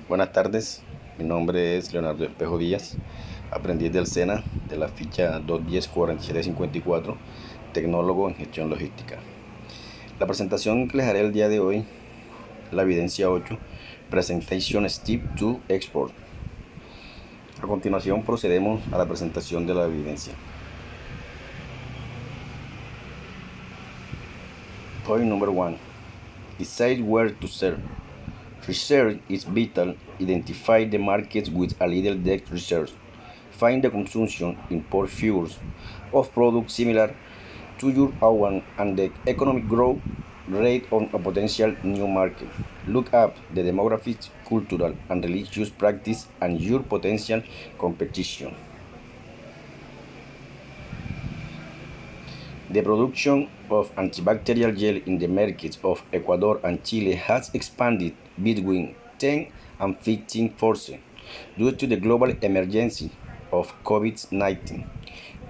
Buenas tardes, mi nombre es Leonardo Espejo Díaz, aprendiz del SENA de la ficha 210-4754, tecnólogo en gestión logística. La presentación que les haré el día de hoy, la evidencia 8, Presentation Step to Export. A continuación procedemos a la presentación de la evidencia. Point number 1. Decide where to serve. Research is vital. Identify the markets with a little depth research. Find the consumption import figures of products similar to your own and the economic growth rate on a potential new market. Look up the demographics, cultural and religious practice and your potential competition. The production of antibacterial gel in the markets of Ecuador and Chile has expanded between 10 and 15% due to the global emergency of COVID-19.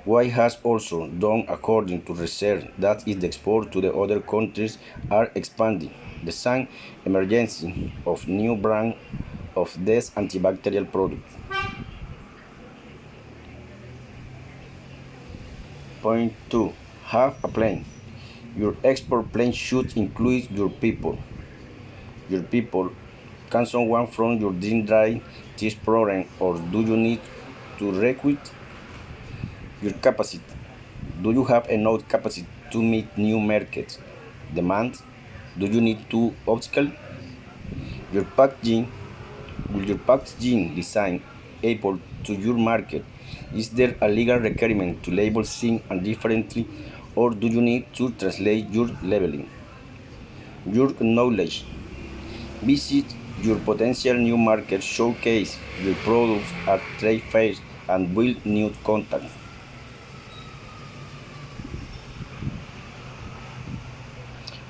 While has also done according to research that its export to the other countries are expanding. The same emergency of new brand of these antibacterial products. Point 2. Have a plan. Your export plan should include your people. Your people. Can someone from your dry this program or do you need to recruit? Your capacity. Do you have enough capacity to meet new market demands? Do you need to upscale? Your packaging. Will your packaging design able to your market? Is there a legal requirement to label things differently or do you need to translate your labeling? Your knowledge. Visit your potential new market, showcase your products at trade fairs and build new contacts.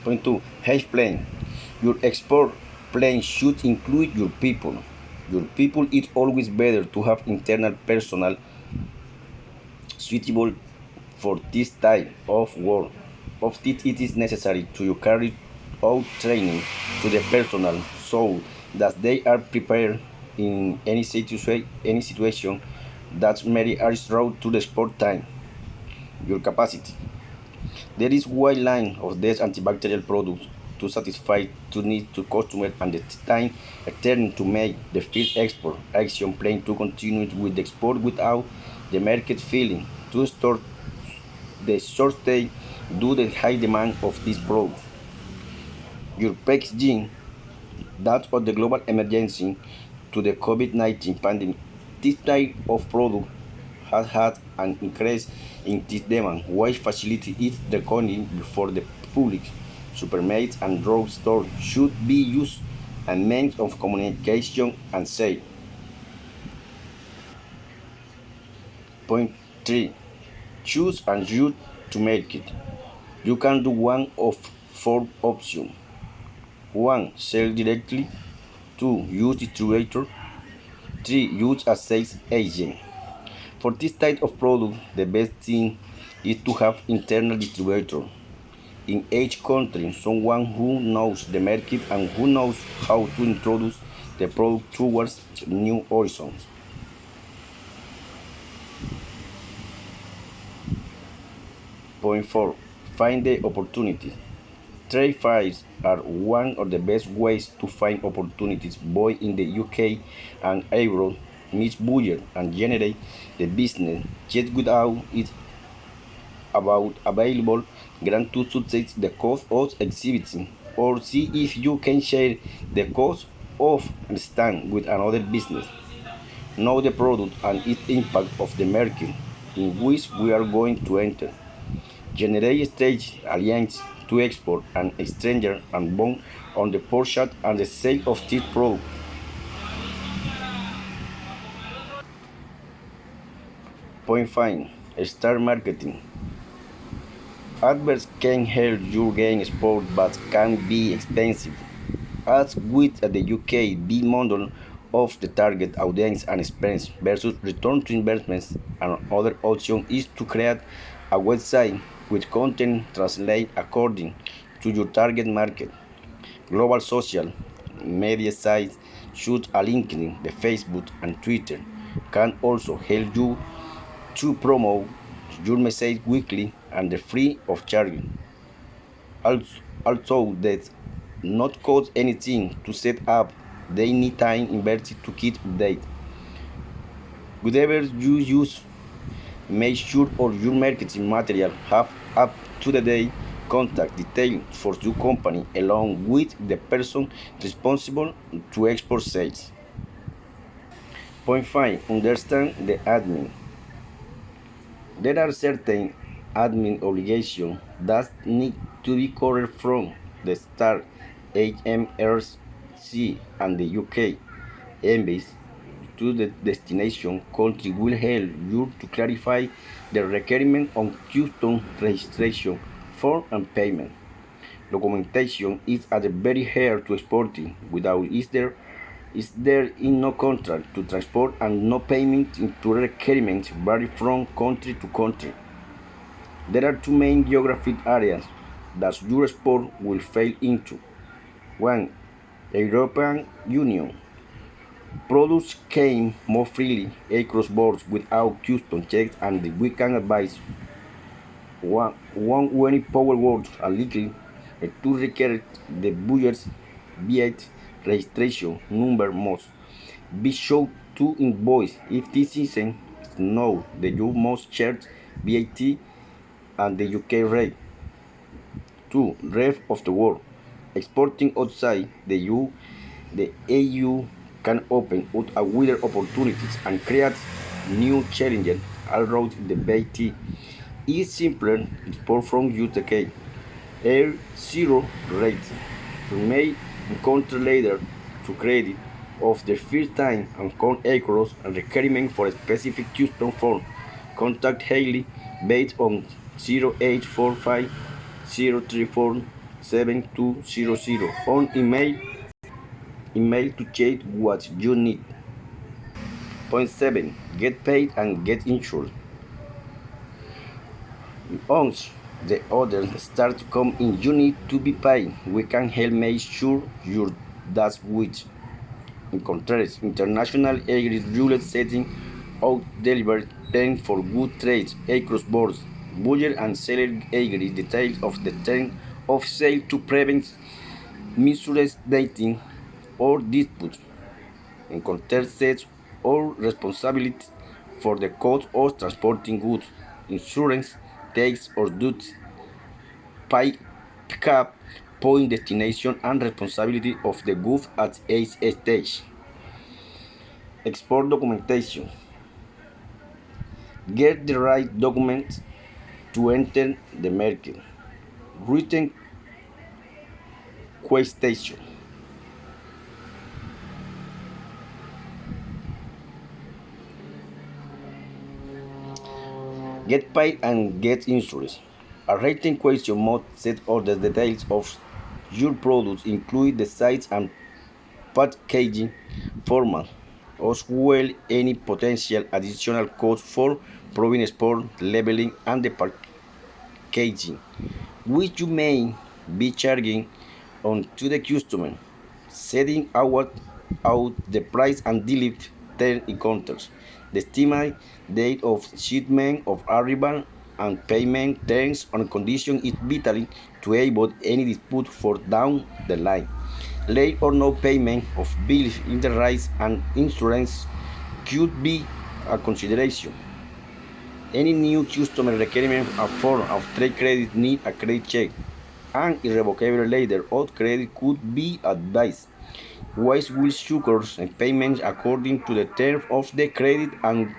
Point 2. Health plan. Your export plan should include your people. Your people, it's always better to have internal personnel suitable for this type of work. Often it is necessary to carry out training to the personnel so that they are prepared in any situation that may arise to the sport time. Your capacity. There is wide line of these antibacterial products to satisfy the needs to customers and the time eternal to make the field export action plan to continue with the export without the market feeling to store the shortage due to the high demand of this product. Your packaging, that of the global emergency to the COVID-19 pandemic, this type of product has had an increase in this demand, which facility its reckoning before the public. Supermarkets and drug stores should be used as means of communication and sale. Point 3. Choose and route to market. You can do one of 4 options. 1. Sell directly. 2. Use distributor. 3. Use a sales agent. For this type of product, the best thing is to have internal distributor. In each country, someone who knows the market and who knows how to introduce the product towards new horizons. Point 4. Find the opportunities. Trade fairs are one of the best ways to find opportunities both in the UK and abroad, meet budget and generate the business, yet without it about available grant to subsidize the cost of exhibiting, or see if you can share the cost of a stand with another business. Know the product and its impact of the market in which we are going to enter. Generate strategic alliance to export and stranger and bond on the purchase and the sale of this product. Point 5. Start marketing. Adverts can help you gain export but can be expensive. As with the UK, the model of the target audience and expense versus return to investments, and other option is to create a website with content translated according to your target market. Global social. media sites such as LinkedIn, the Facebook, and Twitter can also help you to promote your message weekly and free of charge. Also, that not cost anything to set up. They need time invested to keep updated. Whatever you use, make sure all your marketing material have up-to-the-date contact details for your company along with the person responsible to export sales. Point 5. Understand the admin. There are certain admin obligations that need to be covered from the start. HMRC and the UK embassy to the destination country will help you to clarify the requirement on custom registration, form and payment. Documentation is at the very heart to exporting. Without is there in no contract to transport and no payment into requirements vary from country to country. There are two main geographic areas that your export will fall into. One, European Union. Products came more freely across borders without custom checks and we can advise one when power words are legal to require the buyer's VAT registration number must be shown to invoice. If this isn't, know that you must charge VAT and the UK rate. 2. Rest of the world. Exporting outside the EU can open up a wider opportunities and create new challenges. Although the VAT is simpler export from UK. Air zero rate. You may encounter later to credit of the first time and con across and requirement for a specific custom form. Contact Haley based on 0845 034 7200 on email to check what you need. Point 7. Get paid and get insured. Once the orders start to come in, you need to be paid. We can help make sure you're that's which. In contrast, international agri rules setting out delivery terms for good trades across borders. Buyer and seller agree details of the term of sale to prevent misunderstanding or disputes. In contrast, sets all responsibility for the cost of transporting goods, insurance, tax or duties, pick-up, point destination, and responsibility of the goods at each stage. Export documentation. Get the right documents to enter the market. Written quotation. Get paid and get insurance. A written question must set all the details of your products, including the size and packaging format, as well any potential additional costs for proving export, labeling, and the packaging, which you may be charging on to the customer, setting out the price and delivery term encounters, the estimated date of shipment of arrival and payment terms and conditions is vital to avoid any dispute for down the line. Late or no payment of bills, interest, and insurance could be a consideration. Any new customer requirement a form of trade credit need a credit check. An irrevocable letter of credit could be advised. Wise will sugar and payments according to the terms of the credit and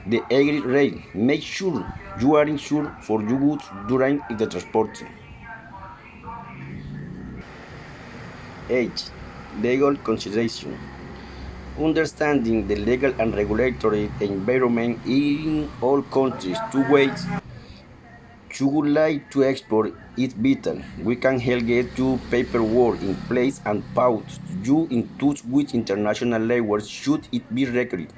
the agreed rate. Make sure you are insured for your goods during the transporting. 8. Legal consideration. Understanding the legal and regulatory environment in all countries. Two ways you would like to export is vital. We can help get your paperwork in place and put you in touch with international lenders should it be required.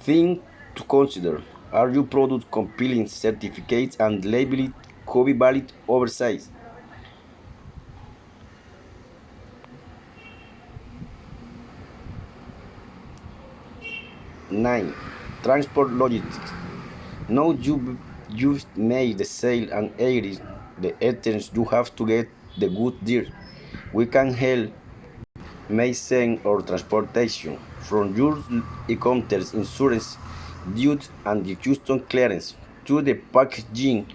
Things to consider. Are your products complying certificates and labeled could be valid oversize? 9. Transport logistics. Now you've made the sale and aired the items, you have to get the good deal. We can help may send or transportation from your e-commerce insurance duty and the custom clearance to the packaging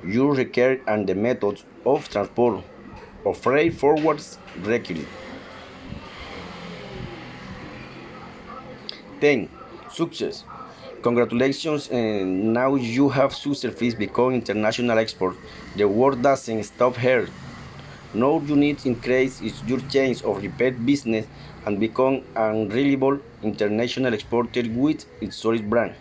you require and the method of transport of freight forwards required. 10. Success. Congratulations, and now you have successfully become international export. The world doesn't stop here. Now you need to increase your chance of repeat business and become a reliable international exporter with its solid brand.